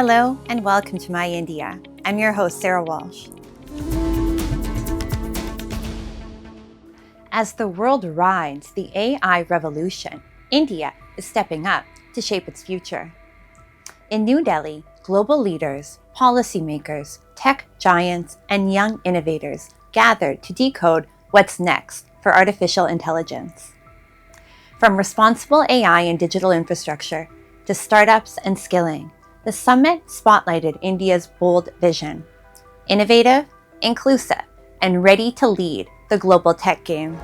Hello and welcome to My India. I'm your host, Sarah Walsh. As the world rides the AI revolution, India is stepping up to shape its future. In New Delhi, global leaders, policymakers, tech giants, and young innovators gathered to decode what's next for artificial intelligence. From responsible AI and digital infrastructure to startups and skilling, the summit spotlighted India's bold vision: innovative, inclusive, and ready to lead the global tech game.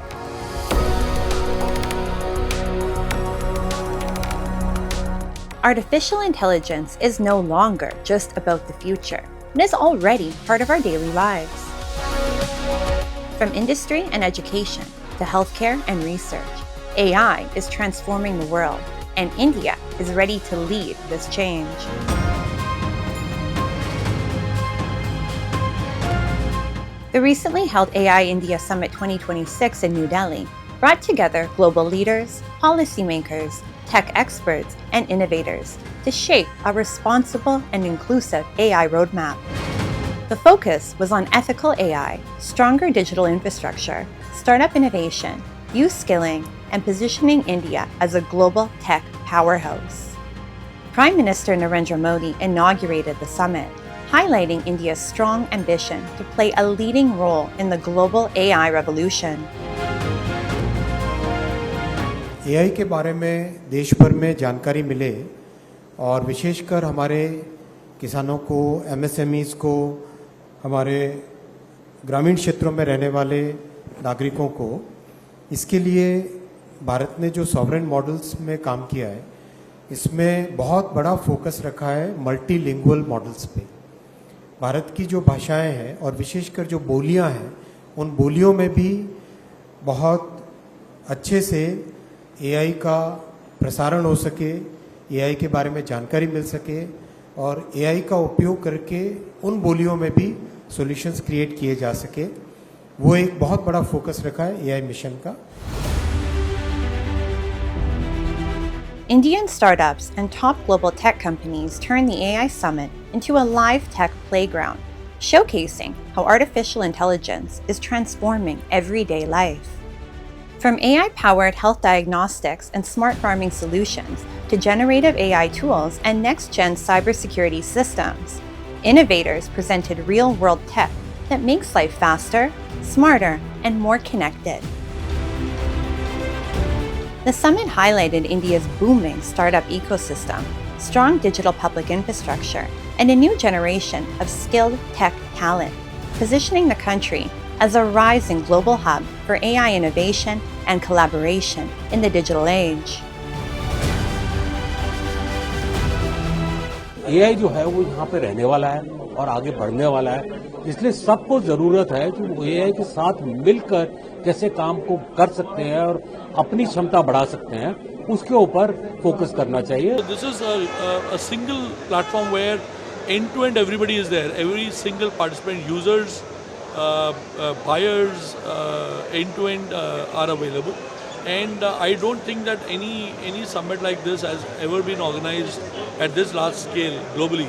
Artificial intelligence is no longer just about the future. It is already part of our daily lives. From industry and education to healthcare and research, AI is transforming the world, and India is ready to lead this change. The recently held AI India Summit 2026 in New Delhi brought together global leaders, policymakers, tech experts, and innovators to shape a responsible and inclusive AI roadmap. The focus was on ethical AI, stronger digital infrastructure, startup innovation, youth skilling, and positioning India as a global tech powerhouse. Prime Minister Narendra Modi inaugurated the summit, highlighting India's strong ambition to play a leading role in the global AI revolution. AI के बारे में देश भर में जानकारी मिले और विशेषकर हमारे किसानों को, MSMEs को, हमारे ग्रामीण क्षेत्रों में रहने वाले नागरिकों को, इसके लिए भारत ने जो सॉवरेन मॉडल्स में काम किया है, इसमें बहुत बड़ा फोकस रखा है मल्टीलिंगुअल मॉडल्स पे। भारत की जो भाषाएं हैं और विशेषकर जो बोलियां हैं, उन बोलियों में भी बहुत अच्छे से AI का प्रसारण हो सके, AI के बारे में जानकारी मिल सके और AI का उपयोग करके उन बोलियों में भी सॉल्यूशंस क्रिएट किए जा सके। वो एक बहुत बड़ा फोकस रखा है AI मिशन का। Indian startups and top global tech companies turned the AI Summit into a live tech playground, showcasing how artificial intelligence is transforming everyday life. From AI-powered health diagnostics and smart farming solutions to generative AI tools and next-gen cybersecurity systems, innovators presented real-world tech that makes life faster, smarter, and more connected. The summit highlighted India's booming startup ecosystem, strong digital public infrastructure, and a new generation of skilled tech talent, positioning the country as a rising global hub for AI innovation and collaboration in the digital age. AI जो है वो यहाँ पे रहने वाला है और आगे बढ़ने वाला है, इसलिए सबको जरूरत है कि वो AI के साथ मिलकर कैसे काम को कर सकते हैं और अपनी क्षमता बढ़ा सकते हैं, उसके ऊपर फोकस करना चाहिए. This is a single platform where end-to-end everybody is there. Every single participant, users, buyers, end-to-end are available. And I don't think that any summit like this has ever been organized at this large scale globally.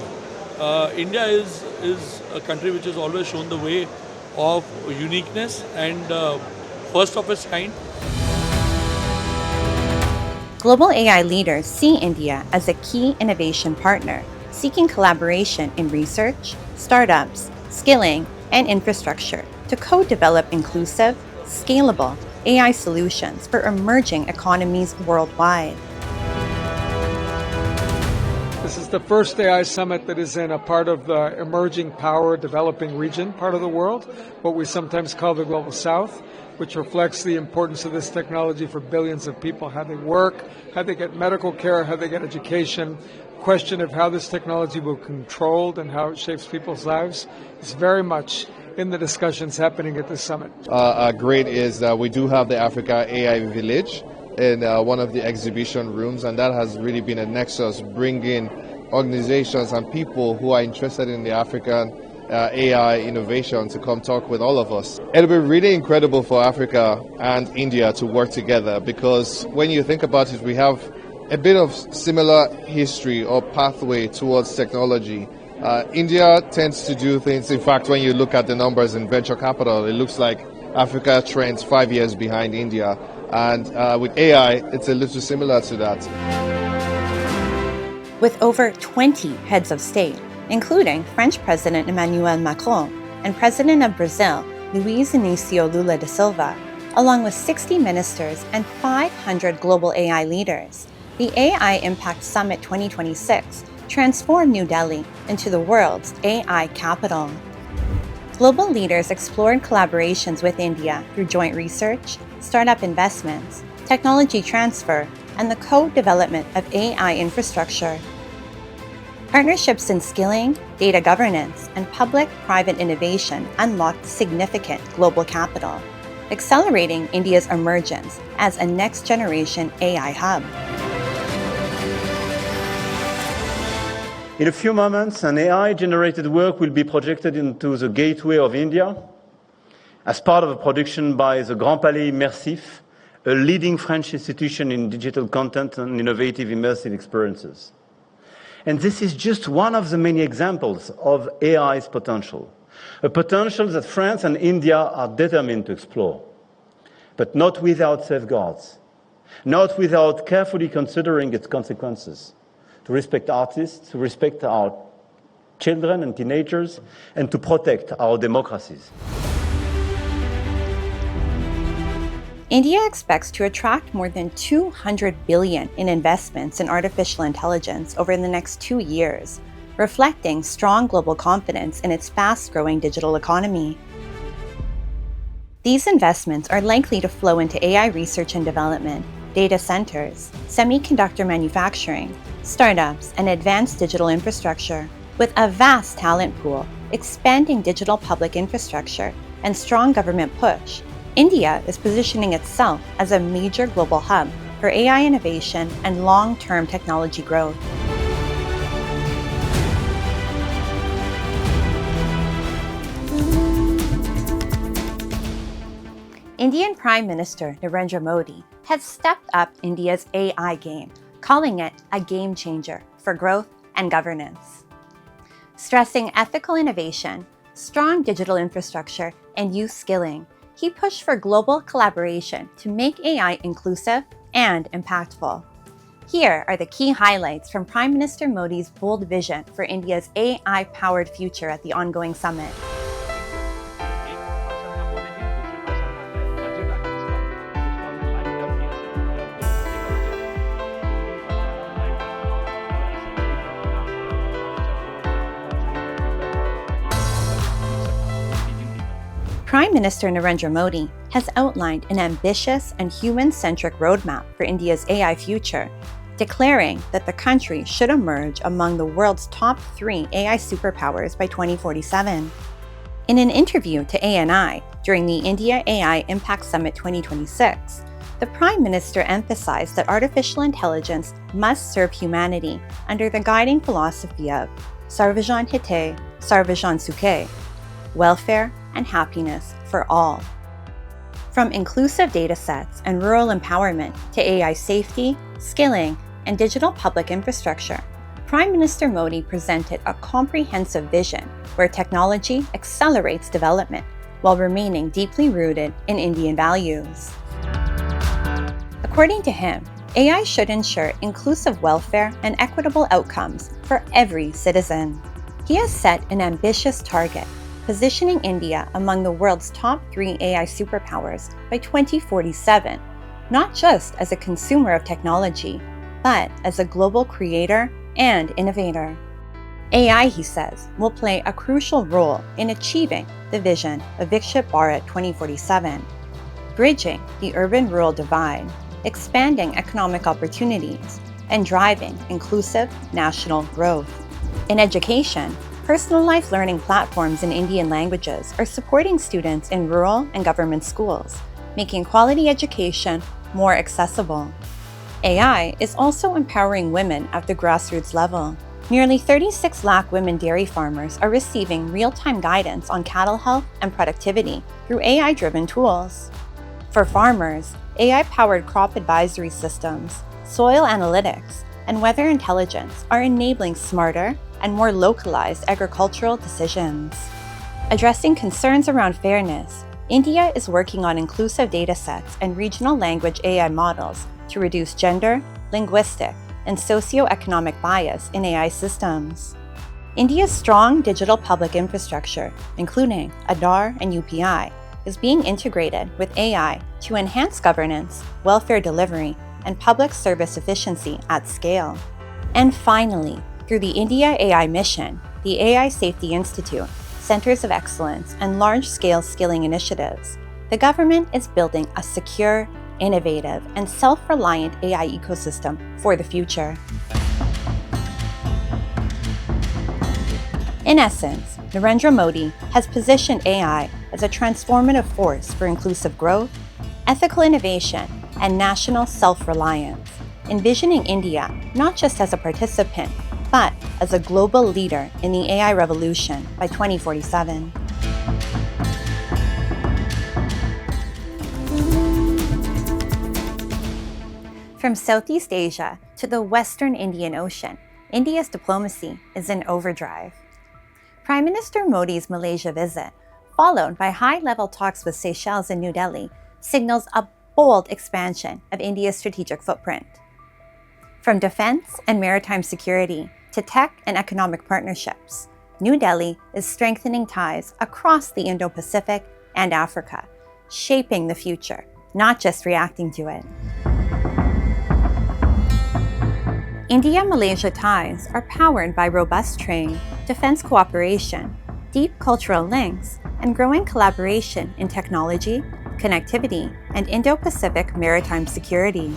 India is a country which has always shown the way of uniqueness and first of its kind. Global AI leaders see India as a key innovation partner, seeking collaboration in research, startups, skilling, and infrastructure to co-develop inclusive, scalable AI solutions for emerging economies worldwide. This is the first AI summit that is in a part of the emerging power developing region part of the world, what we sometimes call the Global South, which reflects the importance of this technology for billions of people, how they work, how they get medical care, how they get education. Question of how this technology will be controlled and how it shapes people's lives is very much in the discussions happening at this summit. Great is that we do have the Africa AI Village in one of the exhibition rooms, and that has really been a nexus bringing organizations and people who are interested in the African AI innovation to come talk with all of us. It'll be really incredible for Africa and India to work together, because when you think about it, we have a bit of similar history or pathway towards technology. India tends to do things, in fact, when you look at the numbers in venture capital, it looks like Africa trends 5 years behind India. And with AI, it's a little similar to that. With over 20 heads of state, including French President Emmanuel Macron and President of Brazil, Luiz Inácio Lula da Silva, along with 60 ministers and 500 global AI leaders, the AI Impact Summit 2026 transformed New Delhi into the world's AI capital. Global leaders explored collaborations with India through joint research, startup investments, technology transfer, and the co-development of AI infrastructure. Partnerships in skilling, data governance, and public-private innovation unlocked significant global capital, accelerating India's emergence as a next-generation AI hub. In a few moments, an AI-generated work will be projected into the gateway of India as part of a production by the Grand Palais Immersif, a leading French institution in digital content and innovative immersive experiences. And this is just one of the many examples of AI's potential, a potential that France and India are determined to explore, but not without safeguards, not without carefully considering its consequences, to respect artists, to respect our children and teenagers, and to protect our democracies. India expects to attract more than $200 billion in investments in artificial intelligence over the next 2 years, reflecting strong global confidence in its fast-growing digital economy. These investments are likely to flow into AI research and development, data centers, semiconductor manufacturing, startups, and advanced digital infrastructure. With a vast talent pool, expanding digital public infrastructure, and strong government push, India is positioning itself as a major global hub for AI innovation and long-term technology growth. Indian Prime Minister Narendra Modi has stepped up India's AI game, calling it a game changer for growth and governance. Stressing ethical innovation, strong digital infrastructure, and youth skilling, he pushed for global collaboration to make AI inclusive and impactful. Here are the key highlights from Prime Minister Modi's bold vision for India's AI-powered future at the ongoing summit. Prime Minister Narendra Modi has outlined an ambitious and human-centric roadmap for India's AI future, declaring that the country should emerge among the world's top 3 AI superpowers by 2047. In an interview to ANI during the India AI Impact Summit 2026, the Prime Minister emphasized that artificial intelligence must serve humanity under the guiding philosophy of Sarvajan Hite, Sarvajan Sukhe, welfare and happiness for all. From inclusive data sets and rural empowerment to AI safety, skilling, and digital public infrastructure, Prime Minister Modi presented a comprehensive vision where technology accelerates development while remaining deeply rooted in Indian values. According to him, AI should ensure inclusive welfare and equitable outcomes for every citizen. He has set an ambitious target, positioning India among the world's top 3 AI superpowers by 2047, not just as a consumer of technology, but as a global creator and innovator. AI, he says, will play a crucial role in achieving the vision of Viksit Bharat 2047, bridging the urban-rural divide, expanding economic opportunities, and driving inclusive national growth. In education, personalized learning platforms in Indian languages are supporting students in rural and government schools, making quality education more accessible. AI is also empowering women at the grassroots level. Nearly 36 lakh women dairy farmers are receiving real-time guidance on cattle health and productivity through AI-driven tools. For farmers, AI-powered crop advisory systems, soil analytics, and weather intelligence are enabling smarter and more localized agricultural decisions. Addressing concerns around fairness, India is working on inclusive datasets and regional language AI models to reduce gender, linguistic, and socioeconomic bias in AI systems. India's strong digital public infrastructure, including Aadhaar and UPI, is being integrated with AI to enhance governance, welfare delivery, and public service efficiency at scale. And finally, through the India AI Mission, the AI Safety Institute, Centers of Excellence, and large-scale skilling initiatives, the government is building a secure, innovative, and self-reliant AI ecosystem for the future. In essence, Narendra Modi has positioned AI as a transformative force for inclusive growth, ethical innovation, and national self-reliance, envisioning India not just as a participant, but as a global leader in the AI revolution by 2047. From Southeast Asia to the Western Indian Ocean, India's diplomacy is in overdrive. Prime Minister Modi's Malaysia visit, followed by high-level talks with Seychelles and New Delhi, signals a bold expansion of India's strategic footprint. From defense and maritime security to tech and economic partnerships, New Delhi is strengthening ties across the Indo-Pacific and Africa, shaping the future, not just reacting to it. India-Malaysia ties are powered by robust trade, defense cooperation, deep cultural links, and growing collaboration in technology, connectivity, and Indo-Pacific maritime security.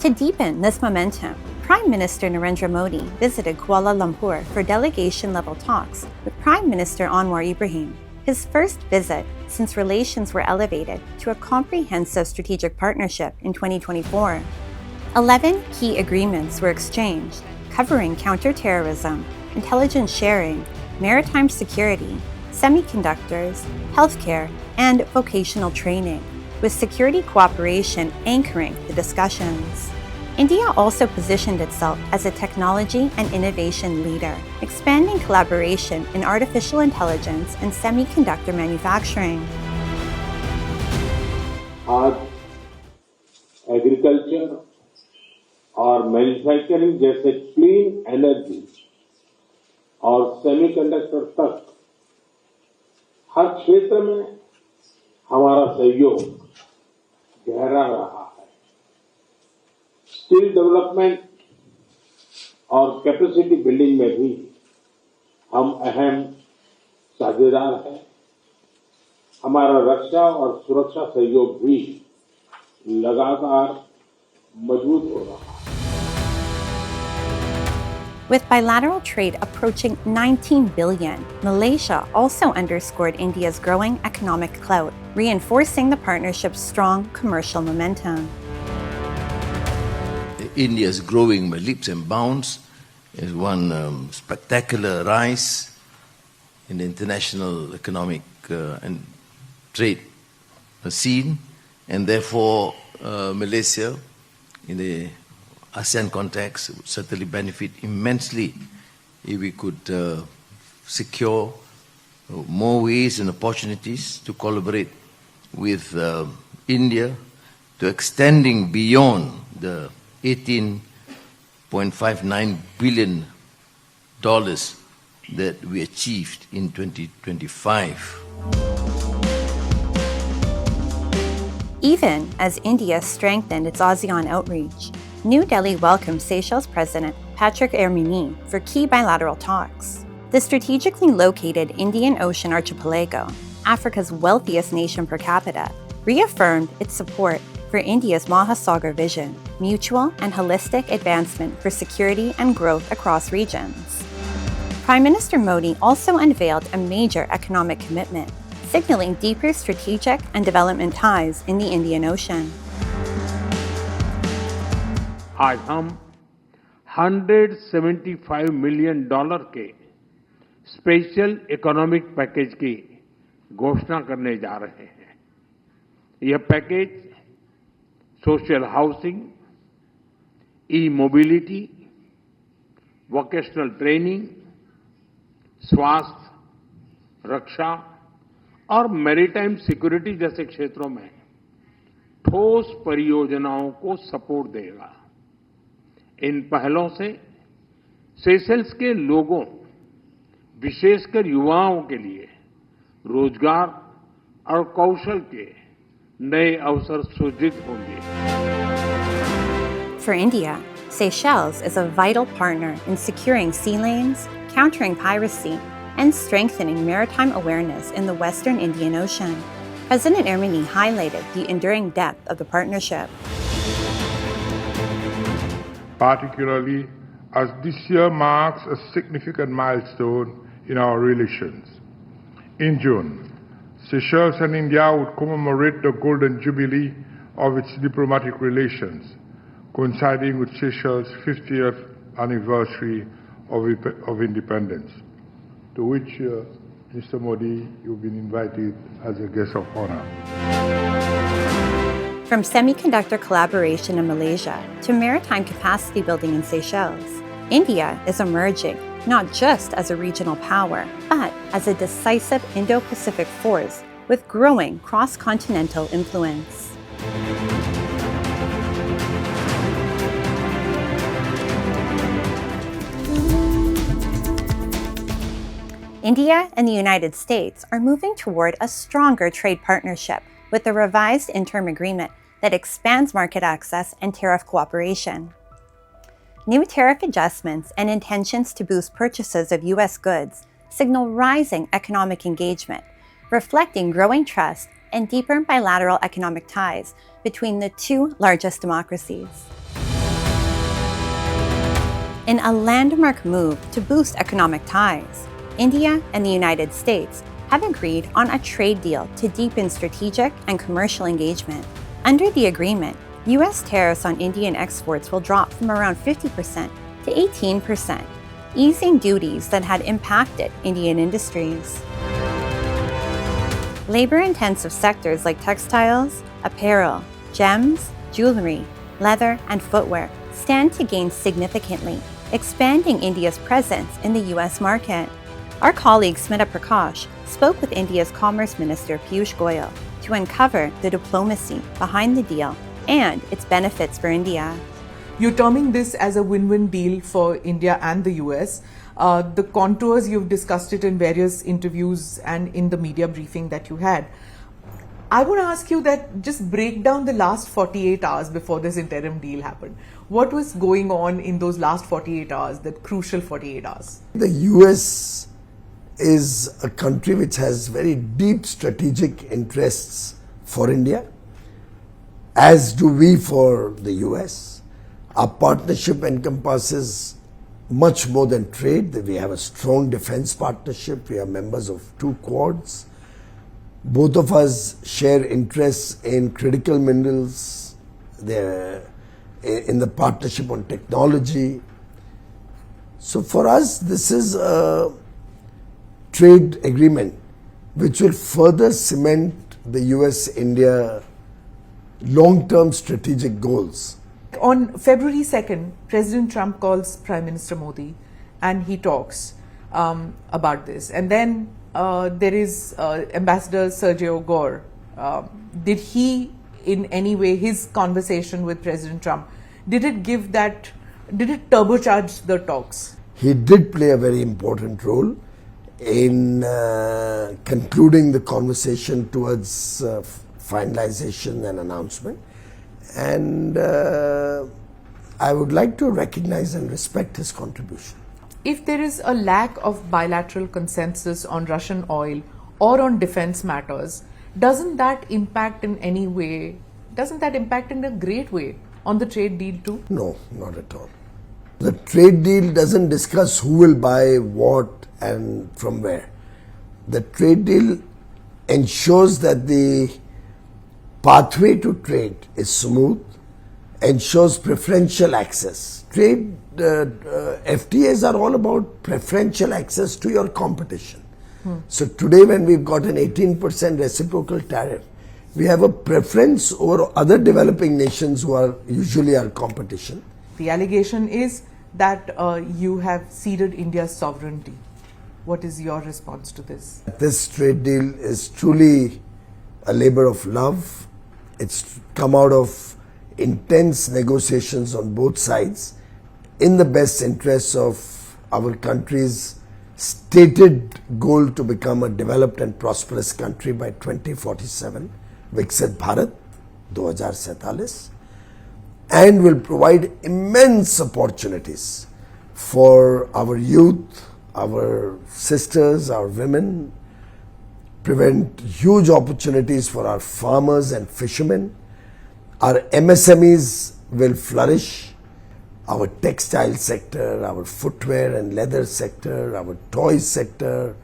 To deepen this momentum, Prime Minister Narendra Modi visited Kuala Lumpur for delegation-level talks with Prime Minister Anwar Ibrahim, his first visit since relations were elevated to a comprehensive strategic partnership in 2024. 11 key agreements were exchanged, covering counterterrorism, intelligence sharing, maritime security, semiconductors, healthcare, and vocational training, with security cooperation anchoring the discussions. India also positioned itself as a technology and innovation leader, expanding collaboration in artificial intelligence and semiconductor manufacturing. आज agriculture और manufacturing जैसे clean energy और semiconductor तक हर क्षेत्र में हमारा सहयोग गहरा रहा है। स्किल डेवलपमेंट और कैपेसिटी बिल्डिंग में भी हम अहम साझेदार हैं। हमारा रक्षा और सुरक्षा सहयोग भी लगातार मजबूत हो रहा है। With bilateral trade approaching 19 billion, Malaysia also underscored India's growing economic clout, reinforcing the partnership's strong commercial momentum. India is growing by leaps and bounds. There's one spectacular rise in the international economic and trade scene, and therefore Malaysia, in the ASEAN context, would certainly benefit immensely if we could secure more ways and opportunities to collaborate with India, to extending beyond the $18.59 billion that we achieved in 2025. Even as India strengthened its ASEAN outreach, New Delhi welcomed Seychelles President Patrick Hermini for key bilateral talks. The strategically located Indian Ocean archipelago, Africa's wealthiest nation per capita, reaffirmed its support for India's Mahasagar vision, mutual and holistic advancement for security and growth across regions. Prime Minister Modi also unveiled a major economic commitment, signaling deeper strategic and development ties in the Indian Ocean. आज हम $175 million के special economic package की घोषणा करने जा रहे हैं। यह package social housing, e-mobility, vocational training, स्वास्थ्य, रक्षा और मैरीटाइम सिक्योरिटी जैसे क्षेत्रों में ठोस परियोजनाओं को सपोर्ट देगा। इन पहलों से सेशेल्स के लोगों, विशेषकर युवाओं के लिए रोजगार और कौशल के नए अवसर सृजित होंगे। For India, Seychelles is a vital partner in securing sea lanes, countering piracy, and strengthening maritime awareness in the Western Indian Ocean. President Ermini highlighted the enduring depth of the partnership. Particularly as this year marks a significant milestone in our relations. In June, Seychelles and India would commemorate the Golden Jubilee of its diplomatic relations, coinciding with Seychelles' 50th anniversary of independence, to which, Mr. Modi, you've been invited as a guest of honor. From semiconductor collaboration in Malaysia to maritime capacity building in Seychelles, India is emerging not just as a regional power, but as a decisive Indo-Pacific force with growing cross-continental influence. India and the United States are moving toward a stronger trade partnership with the revised interim agreement that expands market access and tariff cooperation. New tariff adjustments and intentions to boost purchases of U.S. goods signal rising economic engagement, reflecting growing trust and deeper bilateral economic ties between the two largest democracies. In a landmark move to boost economic ties, India and the United States have agreed on a trade deal to deepen strategic and commercial engagement. Under the agreement, U.S. tariffs on Indian exports will drop from around 50% to 18%, easing duties that had impacted Indian industries. Labor-intensive sectors like textiles, apparel, gems, jewelry, leather, and footwear stand to gain significantly, expanding India's presence in the U.S. market. Our colleague Smita Prakash spoke with India's Commerce Minister Piyush Goyal to uncover the diplomacy behind the deal and its benefits for India. You're terming this as a win-win deal for India and the US. The contours, you've discussed it in various interviews and in the media briefing that you had. I want to ask you that just break down the last 48 hours before this interim deal happened. What was going on in those last 48 hours, that crucial 48 hours? The US is a country which has very deep strategic interests for India, as do we for the US. Our partnership encompasses much more than trade. We have a strong defense partnership. We are members of 2 Quads. Both of us share interests in critical minerals, in the partnership on technology. So for us, this is a trade agreement which will further cement the US-India long-term strategic goals. On February 2nd, President Trump calls Prime Minister Modi and he talks about this. And then there is Ambassador Sergio Gore. Did he, in any way, his conversation with President Trump, did it turbocharge the talks? He did play a very important role in concluding the conversation towards finalization and announcement. And I would like to recognize and respect his contribution. If there is a lack of bilateral consensus on Russian oil or on defense matters, doesn't that impact in any way, doesn't that impact in a great way on the trade deal too? No, not at all. The trade deal doesn't discuss who will buy what and from where. The trade deal ensures that the pathway to trade is smooth, ensures preferential access. Trade FTAs are all about preferential access to your competition. So today when we've got an 18% reciprocal tariff, we have a preference over other developing nations who are usually our competition. The allegation is that you have ceded India's sovereignty. What is your response to this? This trade deal is truly a labor of love. It's come out of intense negotiations on both sides in the best interests of our country's stated goal to become a developed and prosperous country by 2047, Viksit Bharat 2047, and will provide immense opportunities for our youth, our sisters, our women, prevent huge opportunities for our farmers and fishermen. Our MSMEs will flourish. Our textile sector, our footwear and leather sector, our toys sector,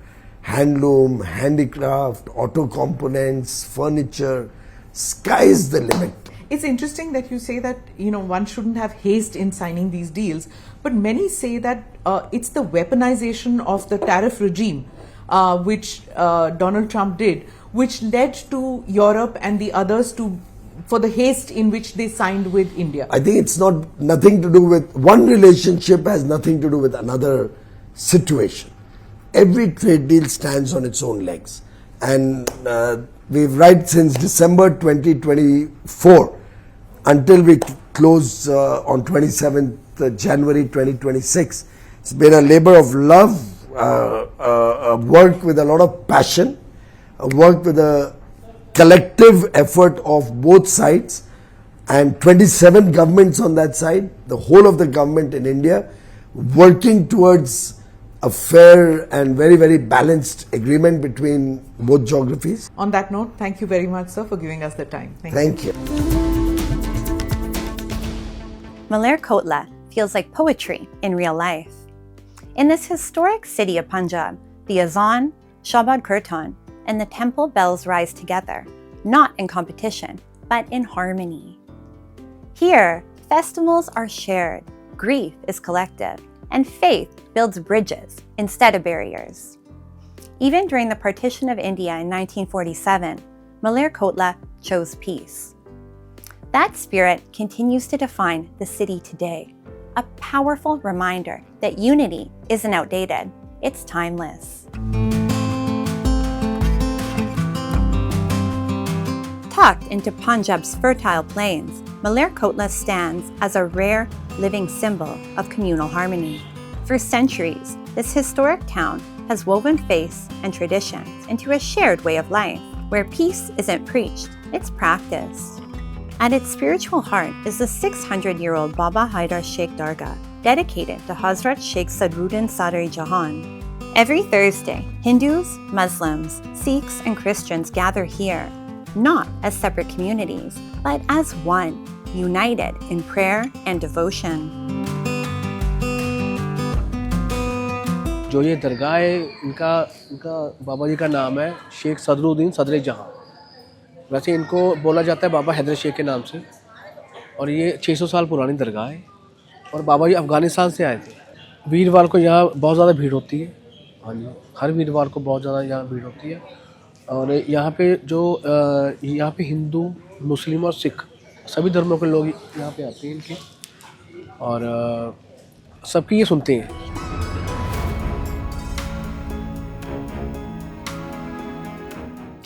handloom, handicraft, auto components, furniture, sky's the limit. It's interesting that you say that, one shouldn't have haste in signing these deals, but many say that it's the weaponization of the tariff regime, which Donald Trump did, which led to Europe and the others for the haste in which they signed with India. I think it's nothing to do with one relationship, has nothing to do with another situation. Every trade deal stands on its own legs, and we've right since December 2024 until we close on 27th January 2026. It's been a labor of love, work with a lot of passion, work with a collective effort of both sides, and 27 governments on that side, the whole of the government in India, working towards a fair and very, very balanced agreement between both geographies. On that note, thank you very much, sir, for giving us the time. Thank you. Malerkotla feels like poetry in real life. In this historic city of Punjab, the Azan, Shabad Kirtan, and the temple bells rise together, not in competition, but in harmony. Here, festivals are shared, grief is collective, and faith builds bridges instead of barriers. Even during the partition of India in 1947, Malerkotla chose peace. That spirit continues to define the city today, a powerful reminder that unity isn't outdated, it's timeless. Tucked into Punjab's fertile plains, Malerkotla stands as a rare, living symbol of communal harmony. For centuries, this historic town has woven faith and traditions into a shared way of life, where peace isn't preached, it's practiced. At its spiritual heart is the 600-year-old Baba Haidar Sheikh Dargah, dedicated to Hazrat Sheikh Sadruddin Sari Jahan. Every Thursday, Hindus, Muslims, Sikhs, and Christians gather here, not as separate communities, but as one, united in prayer and devotion. जो ये दरगाह है इनका बाबा जी का नाम है शेख सदरुद्दीन सदर जहां। वैसे इनको बोला जाता है बाबा हैदर शेख के नाम से, और ये 600 साल पुरानी दरगाह है। और बाबा जी अफ़गानिस्तान से आए थे। वीरवार को यहाँ बहुत ज़्यादा भीड़ होती है। हाँ जी, हर वीरवार को बहुत ज़्यादा यहाँ भीड़ होती है। और यहाँ पे हिंदू, मुस्लिम और सिख सभी धर्मों के लोग यहाँ पे आते हैं इनके, और सबकी ये सुनते हैं।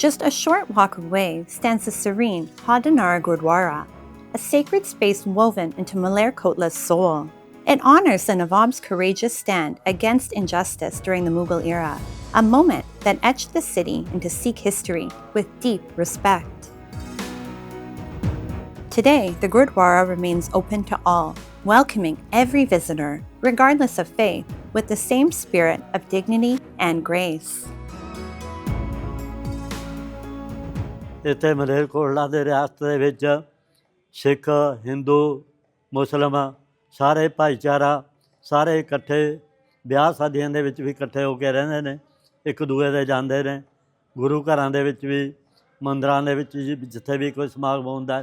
Just a short walk away stands the serene Hadinara Gurdwara, a sacred space woven into Malerkotla's soul. It honors the Nawab's courageous stand against injustice during the Mughal era, a moment that etched the city into Sikh history with deep respect. Today, the Gurdwara remains open to all, welcoming every visitor, regardless of faith, with the same spirit of dignity and grace. ਇੱਥੇ ਮਲੇਰਕੋਟਲਾ ਦੇ ਰਿਆਸਤ ਦੇ ਵਿੱਚ ਸਿੱਖ, ਹਿੰਦੂ, ਮੁਸਲਿਮ ਸਾਰੇ ਭਾਈਚਾਰਾ ਸਾਰੇ ਇਕੱਠੇ ਵਿਆਹ ਸ਼ਾਦੀਆਂ ਦੇ ਵਿੱਚ ਵੀ ਇਕੱਠੇ ਹੋ ਕੇ ਰਹਿੰਦੇ ਨੇ, ਇੱਕ ਦੂਏ ਦੇ ਜਾਂਦੇ ਨੇ, ਗੁਰੂ ਘਰਾਂ ਦੇ ਵਿੱਚ ਵੀ, ਮੰਦਰਾਂ ਦੇ ਵਿੱਚ ਜਿੱਥੇ ਵੀ ਕੋਈ ਸਮਾਗਮ ਹੁੰਦਾ ਹੈ।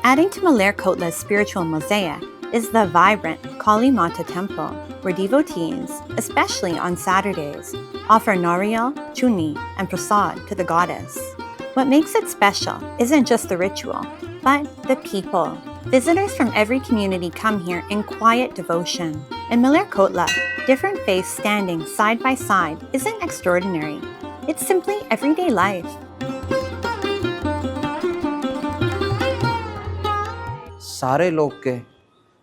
Adding to Malerkotla's spiritual mosaic is the vibrant Kali Mata temple, where devotees, especially on Saturdays, offer nariyal, chuni, and prasad to the goddess. What makes it special isn't just the ritual, but the people. Visitors from every community come here in quiet devotion. In Malerkotla, different faiths standing side by side isn't extraordinary. It's simply everyday life. सारे लोग के,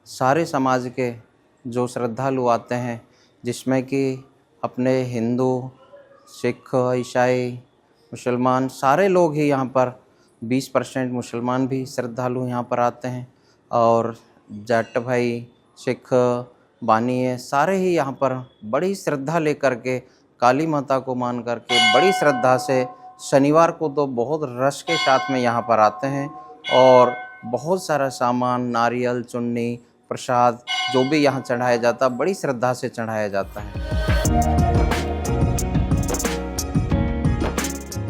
सारे समाज के जो श्रद्धालु आते हैं, जिसमें कि अपने हिंदू, सिख, ईसाई, मुसलमान सारे लोग ही यहाँ पर 20% मुसलमान भी श्रद्धालु यहाँ पर आते हैं और जाट भाई, सिख, बानिये सारे ही यहाँ पर बड़ी श्रद्धा लेकर के काली माता को मान करके बड़ी श्रद्धा से शनिवार को तो बहुत रश के साथ में यहाँ पर आते हैं और बहुत सारा सामान, नारियल, चुन्नी, प्रसाद जो भी यहाँ चढ़ाया जाता है बड़ी श्रद्धा से चढ़ाया जाता है।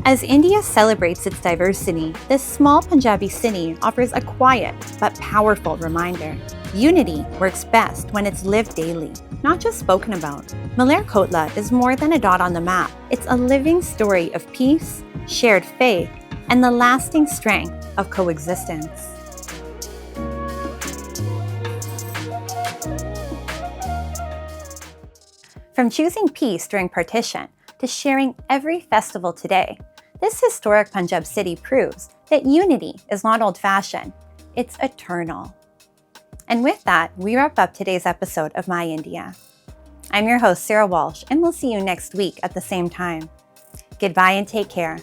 As India celebrates its diversity, this small Punjabi city offers a quiet but powerful reminder. Unity works best when it's lived daily, not just spoken about. Malerkotla is more than a dot on the map. It's a living story of peace, shared faith, and the lasting strength of coexistence. From choosing peace during partition to sharing every festival today, this historic Punjab city proves that unity is not old-fashioned, it's eternal. And with that, we wrap up today's episode of My India. I'm your host, Sarah Walsh, and we'll see you next week at the same time. Goodbye and take care.